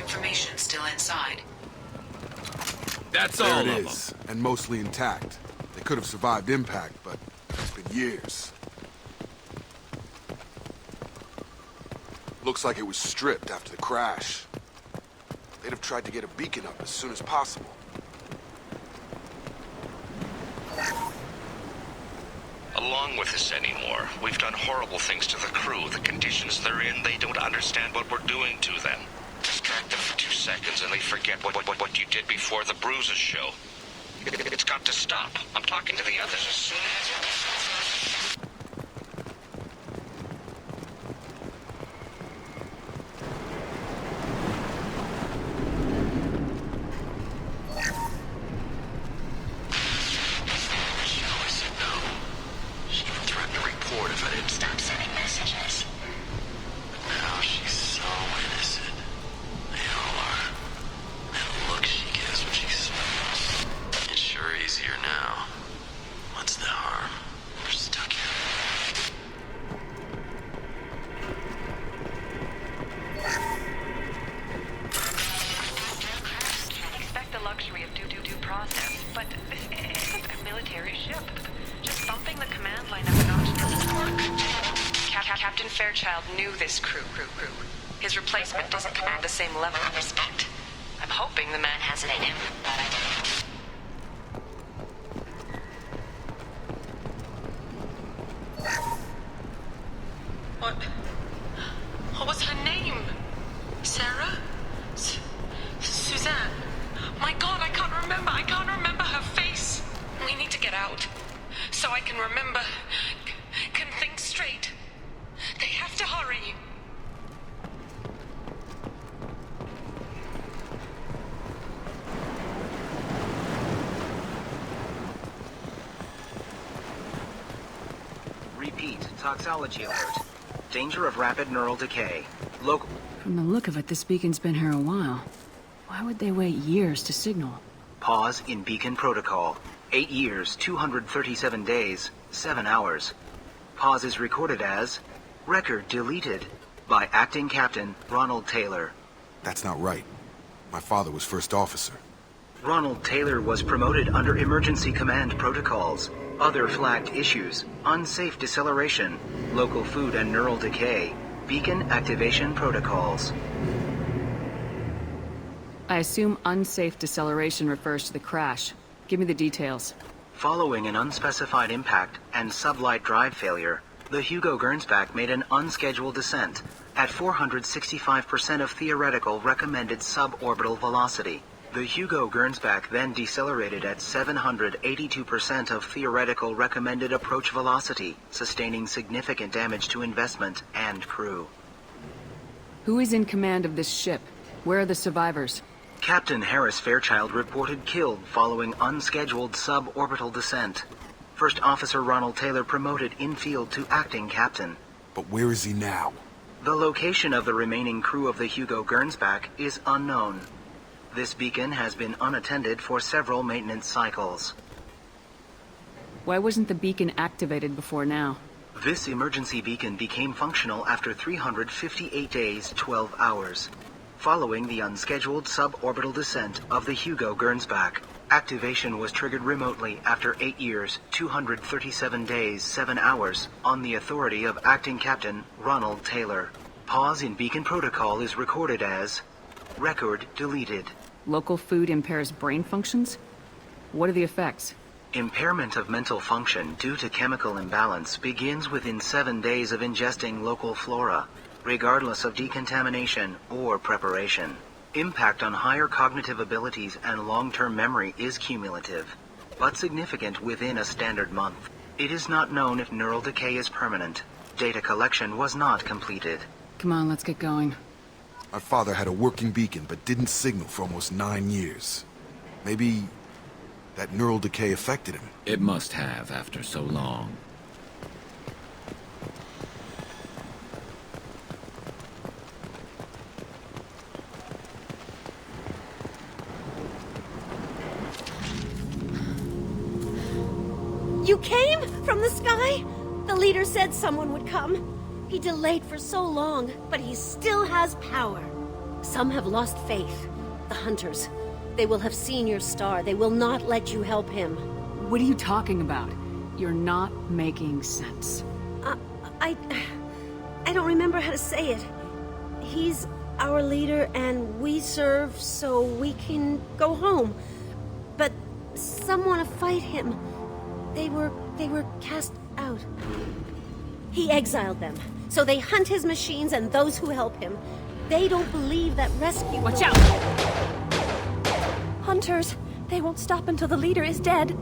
information still inside. That's all There of it them. is, and mostly intact. They could have survived impact, but it's been years. Looks like it was stripped after the crash. They'd have tried to get a beacon up as soon as possible. Along with this anymore, we've done horrible things to the crew. The conditions they're in, they don't understand what we're doing to them. Distract them for 2 seconds and they forget what you did before the bruises show. It's got to stop. I'm talking to the others as soon as... Knew this crew. His replacement doesn't command the same level of respect. I'm hoping the man has it in him, but I don't. What was her name? Sarah? Suzanne? My God, I can't remember. I can't remember her face. We need to get out so I can remember, can think straight. They have to hurry. Repeat, toxology alert. Danger of rapid neural decay. Local... From the look of it, this beacon's been here a while. Why would they wait years to signal? Pause in beacon protocol. 8 years, 237 days, 7 hours. Pause is recorded as... Record deleted by Acting Captain Ronald Taylor. That's not right. My father was first officer. Ronald Taylor was promoted under emergency command protocols. Other flagged issues: unsafe deceleration, local food and neural decay, beacon activation protocols. I assume unsafe deceleration refers to the crash. Give me the details. Following an unspecified impact and sublight drive failure, the Hugo Gernsback made an unscheduled descent at 465% of theoretical recommended suborbital velocity. The Hugo Gernsback then decelerated at 782% of theoretical recommended approach velocity, sustaining significant damage to investment and crew. Who is in command of this ship? Where are the survivors? Captain Harris Fairchild reported killed following unscheduled suborbital descent. First Officer Ronald Taylor promoted in-field to acting captain. But where is he now? The location of the remaining crew of the Hugo Gernsback is unknown. This beacon has been unattended for several maintenance cycles. Why wasn't the beacon activated before now? This emergency beacon became functional after 358 days, 12 hours. Following the unscheduled suborbital descent of the Hugo Gernsback, activation was triggered remotely after 8 years, 237 days, 7 hours, on the authority of Acting Captain Ronald Taylor. Pause in beacon protocol is recorded as record deleted. Local food impairs brain functions? What are the effects? Impairment of mental function due to chemical imbalance begins within 7 days of ingesting local flora, regardless of decontamination or preparation. Impact on higher cognitive abilities and long-term memory is cumulative, but significant within a standard month. It is not known if neural decay is permanent. Data collection was not completed. Come on, let's get going. My father had a working beacon, but didn't signal for almost 9 years. Maybe that neural decay affected him. It must have after so long. You came from the sky? The leader said someone would come. He delayed for so long, but he still has power. Some have lost faith. The Hunters. They will have seen your star. They will not let you help him. What are you talking about? You're not making sense. I don't remember how to say it. He's our leader and we serve so we can go home. But some want to fight him. They were cast out. He exiled them. So they hunt his machines and those who help him. They don't believe that rescue... Watch out! Hunters, they won't stop until the leader is dead.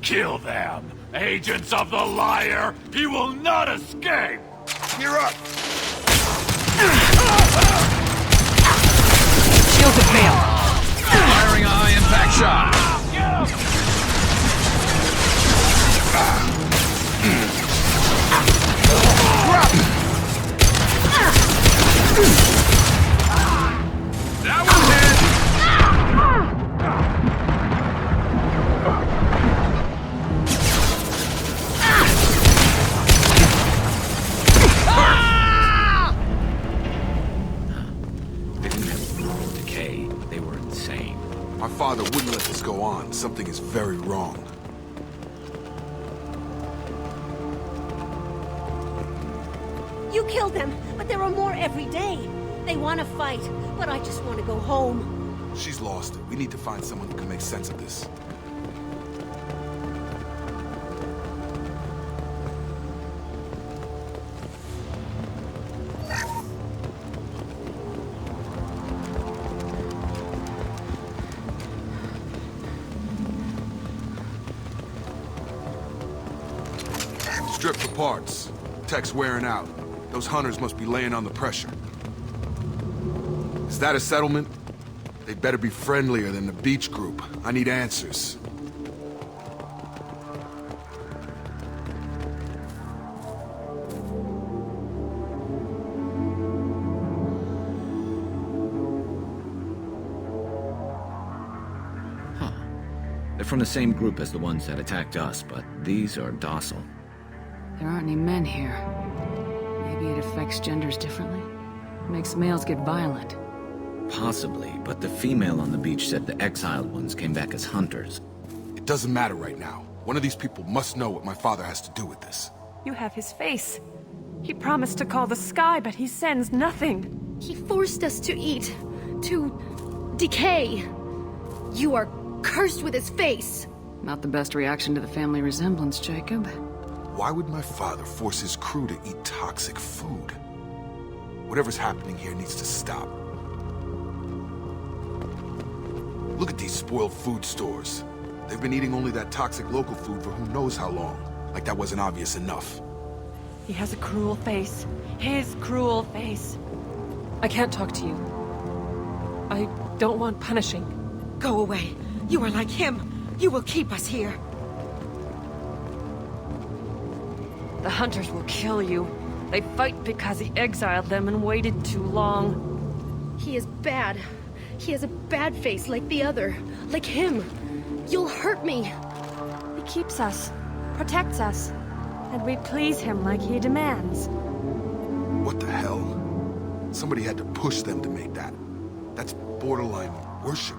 Kill them! Agents of the liar! He will not escape! You're up! Shields have failed. Firing a high-impact shot. That was it! They didn't have neural decay. They were insane. My father wouldn't let this go on. Something is very wrong. You killed them, but there are more every day. They want to fight, but I just want to go home. She's lost it. We need to find someone who can make sense of this. Strip for parts. Tech's wearing out. Those hunters must be laying on the pressure. Is that a settlement? They'd better be friendlier than the beach group. I need answers. They're from the same group as the ones that attacked us, but these are docile. There aren't any men here. Maybe it affects genders differently? Makes males get violent. Possibly, but the female on the beach said the exiled ones came back as hunters. It doesn't matter right now. One of these people must know what my father has to do with this. You have his face. He promised to call the sky, but he sends nothing. He forced us to eat, to decay. You are cursed with his face. Not the best reaction to the family resemblance, Jacob. Why would my father force his crew to eat toxic food? Whatever's happening here needs to stop. Look at these spoiled food stores. They've been eating only that toxic local food for who knows how long. Like that wasn't obvious enough. He has a cruel face. His cruel face. I can't talk to you. I don't want punishing. Go away. You are like him. You will keep us here. The Hunters will kill you. They fight because he exiled them and waited too long. He is bad. He has a bad face like the other. Like him. You'll hurt me. He keeps us, protects us, and we please him like he demands. What the hell? Somebody had to push them to make that. That's borderline worship.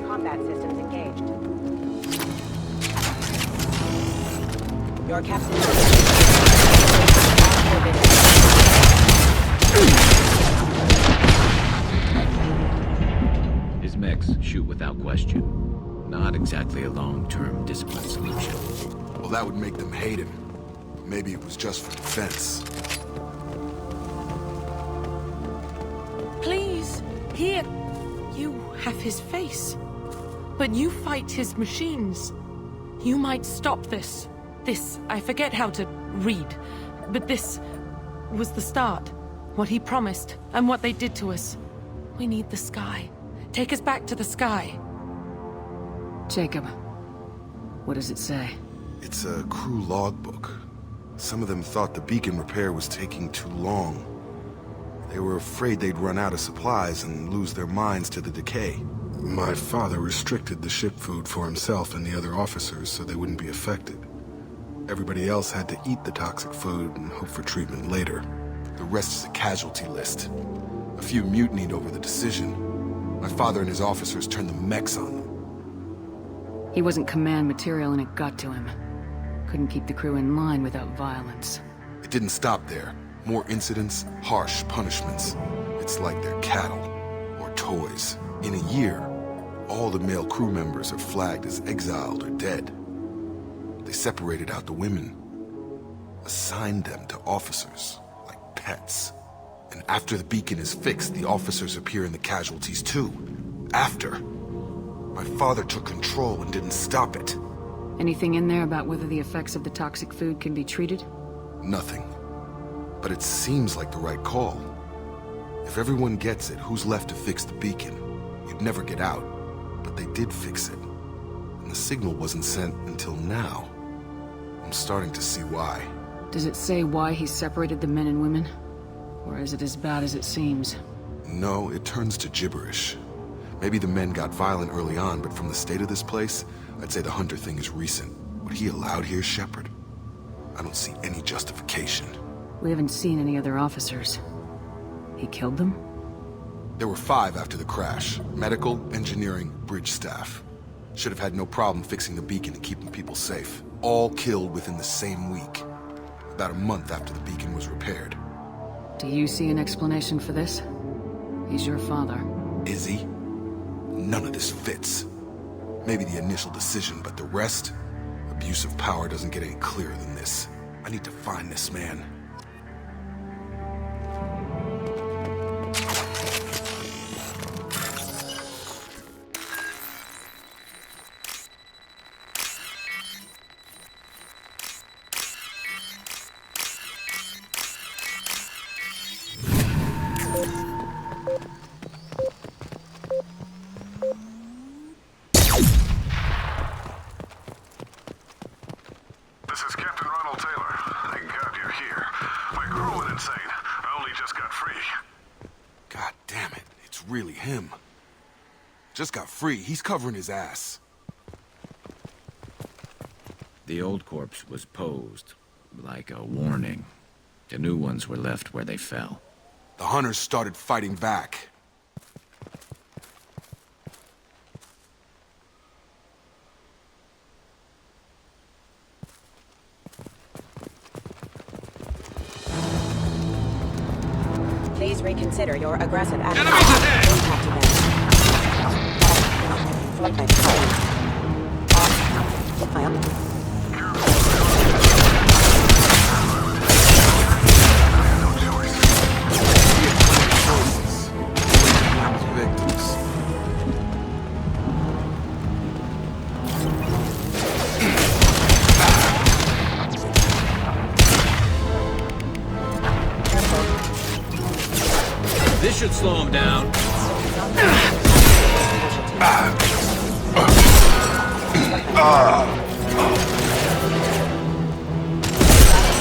Combat systems engaged. Your captain. His mechs shoot without question. Not exactly a long-term discipline solution. Well, that would make them hate him. Maybe it was just for defense. Please, here. You have his face. But you fight his machines. You might stop this. This, I forget how to read. But this was the start. What he promised, and what they did to us. We need the sky. Take us back to the sky. Jacob, what does it say? It's a crew logbook. Some of them thought the beacon repair was taking too long. They were afraid they'd run out of supplies and lose their minds to the decay. My father restricted the ship food for himself and the other officers so they wouldn't be affected. Everybody else had to eat the toxic food and hope for treatment later. The rest is a casualty list. A few mutinied over the decision. My father and his officers turned the mechs on them. He wasn't command material and it got to him. Couldn't keep the crew in line without violence. It didn't stop there. More incidents, harsh punishments. It's like they're cattle or toys. In a year, all the male crew members are flagged as exiled or dead. They separated out the women, assigned them to officers, like pets. And after the beacon is fixed, the officers appear in the casualties too. After. My father took control and didn't stop it. Anything in there about whether the effects of the toxic food can be treated? Nothing. But it seems like the right call. If everyone gets it, who's left to fix the beacon? You'd never get out. But they did fix it. And the signal wasn't sent until now. I'm starting to see why. Does it say why he separated the men and women? Or is it as bad as it seems? No, it turns to gibberish. Maybe the men got violent early on, but from the state of this place, I'd say the Hunter thing is recent. What he allowed here, Shepard? I don't see any justification. We haven't seen any other officers. He killed them? There were 5 after the crash. Medical, engineering, bridge staff. Should have had no problem fixing the beacon and keeping people safe. All killed within the same week. About a month after the beacon was repaired. Do you see an explanation for this? He's your father. Is he? None of this fits. Maybe the initial decision, but the rest? Abuse of power doesn't get any clearer than this. I need to find this man. This is Captain Ronald Taylor. Thank God you're here. My crew went insane. I only just got free. God damn it, it's really him. Just got free, he's covering his ass. The old corpse was posed, like a warning. The new ones were left where they fell. The hunters started fighting back. Please reconsider your aggressive attitude. Victims. This should slow him down.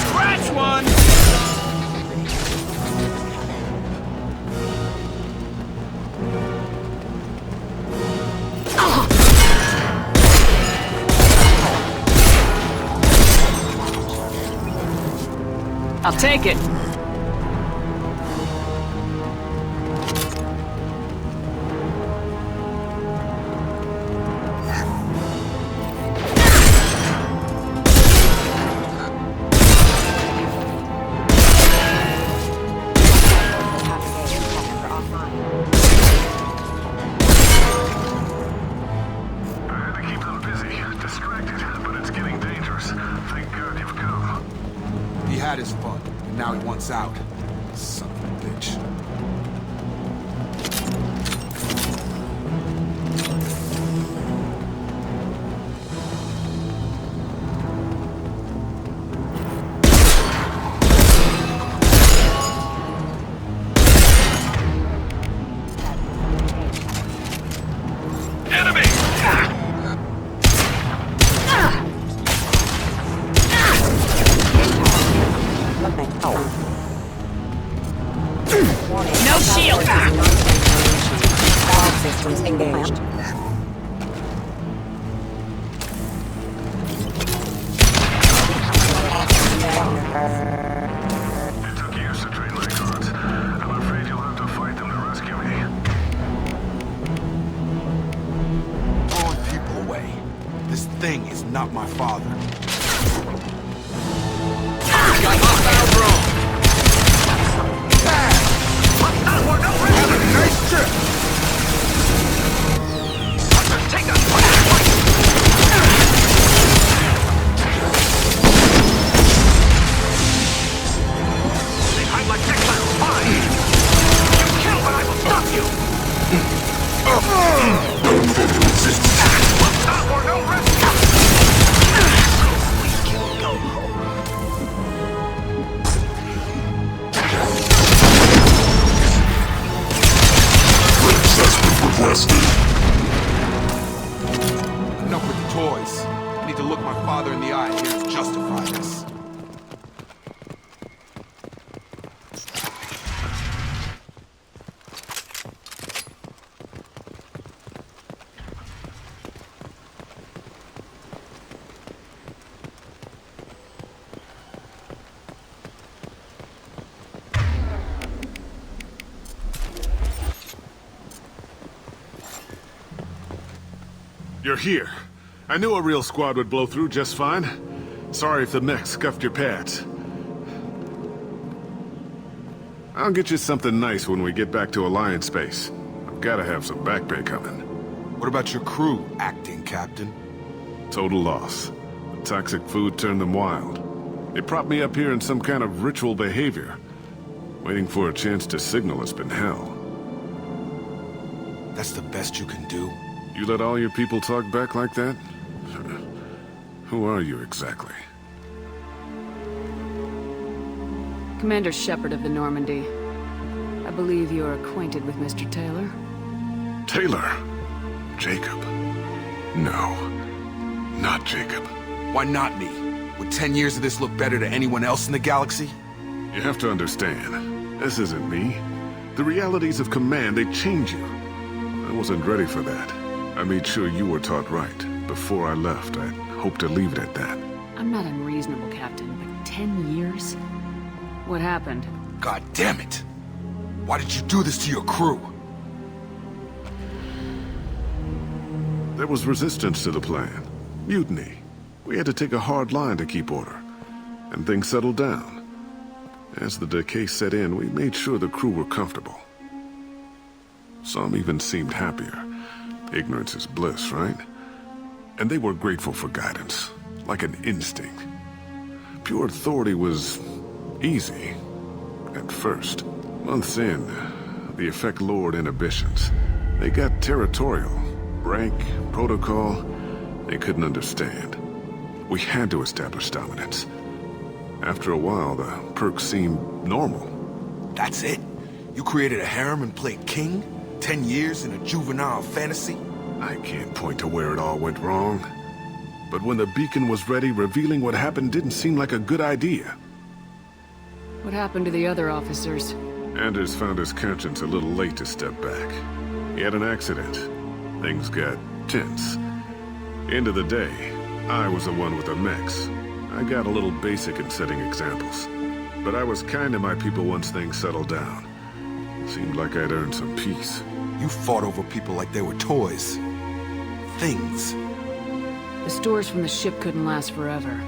Scratch one! I'll take it. He had his fun, and now he wants out. Son of a bitch. This thing is not my father. Got hostile drone. Have a nice trip! Take us. They hide like exiles. Fine. You kill, but I will stop you. Stop or no rescue. Please kill. Go home. Enough with the toys. I need to look my father in the eye here to justify this. You're here. I knew a real squad would blow through just fine. Sorry if the mech scuffed your pads. I'll get you something nice when we get back to Alliance base. I've gotta have some back pay coming. What about your crew acting, Captain? Total loss. The toxic food turned them wild. They propped me up here in some kind of ritual behavior. Waiting for a chance to signal has been hell. That's the best you can do? You let all your people talk back like that? Who are you exactly? Commander Shepard of the Normandy. I believe you are acquainted with Mr. Taylor. Taylor? Jacob? No. Not Jacob. Why not me? Would 10 years of this look better to anyone else in the galaxy? You have to understand, this isn't me. The realities of command, they change you. I wasn't ready for that. I made sure you were taught right. Before I left, I hoped to leave it at that. I'm not unreasonable, Captain, but 10 years? What happened? God damn it! Why did you do this to your crew? There was resistance to the plan. Mutiny. We had to take a hard line to keep order. And things settled down. As the decay set in, we made sure the crew were comfortable. Some even seemed happier. Ignorance is bliss, right? And they were grateful for guidance, like an instinct. Pure authority was easy, at first. Months in, the effect lowered inhibitions. They got territorial. Rank, protocol, they couldn't understand. We had to establish dominance. After a while, the perks seemed normal. That's it? You created a harem and played king? 10 years in a juvenile fantasy? I can't point to where it all went wrong. But when the beacon was ready, revealing what happened didn't seem like a good idea. What happened to the other officers? Anders found his conscience a little late to step back. He had an accident. Things got tense. End of the day, I was the one with the mechs. I got a little basic in setting examples. But I was kind to my people once things settled down. Seemed like I'd earned some peace. You fought over people like they were toys. Things. The stores from the ship couldn't last forever.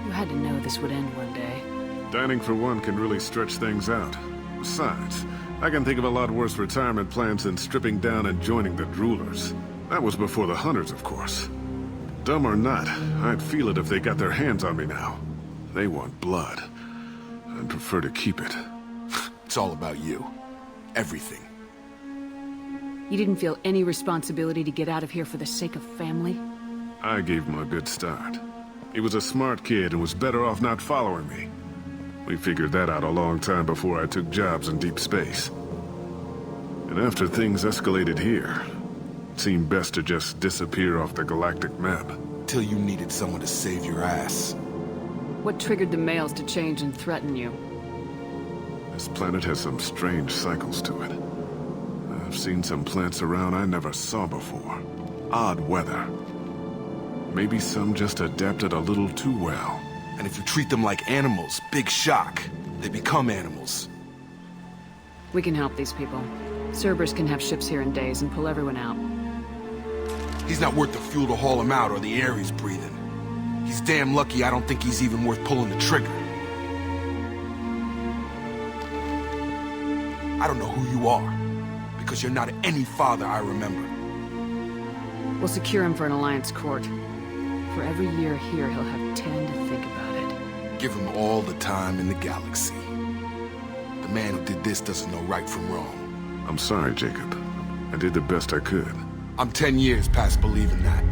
You had to know this would end one day. Dining for one can really stretch things out. Besides, I can think of a lot worse retirement plans than stripping down and joining the Droolers. That was before the Hunters, of course. Dumb or not, I'd feel it if they got their hands on me now. They want blood. I'd prefer to keep it. It's all about you. Everything. You didn't feel any responsibility to get out of here for the sake of family? I gave him a good start. He was a smart kid and was better off not following me. We figured that out a long time before I took jobs in deep space. And after things escalated here, it seemed best to just disappear off the galactic map. Till you needed someone to save your ass. What triggered the males to change and threaten you? This planet has some strange cycles to it. I've seen some plants around I never saw before. Odd weather. Maybe some just adapted a little too well. And if you treat them like animals, big shock. They become animals. We can help these people. Cerberus can have ships here in days and pull everyone out. He's not worth the fuel to haul him out or the air he's breathing. He's damn lucky I don't think he's even worth pulling the trigger. I don't know who you are, because you're not any father I remember. We'll secure him for an Alliance court. For every year here, he'll have 10 to think about it. Give him all the time in the galaxy. The man who did this doesn't know right from wrong. I'm sorry, Jacob. I did the best I could. I'm 10 years past believing that.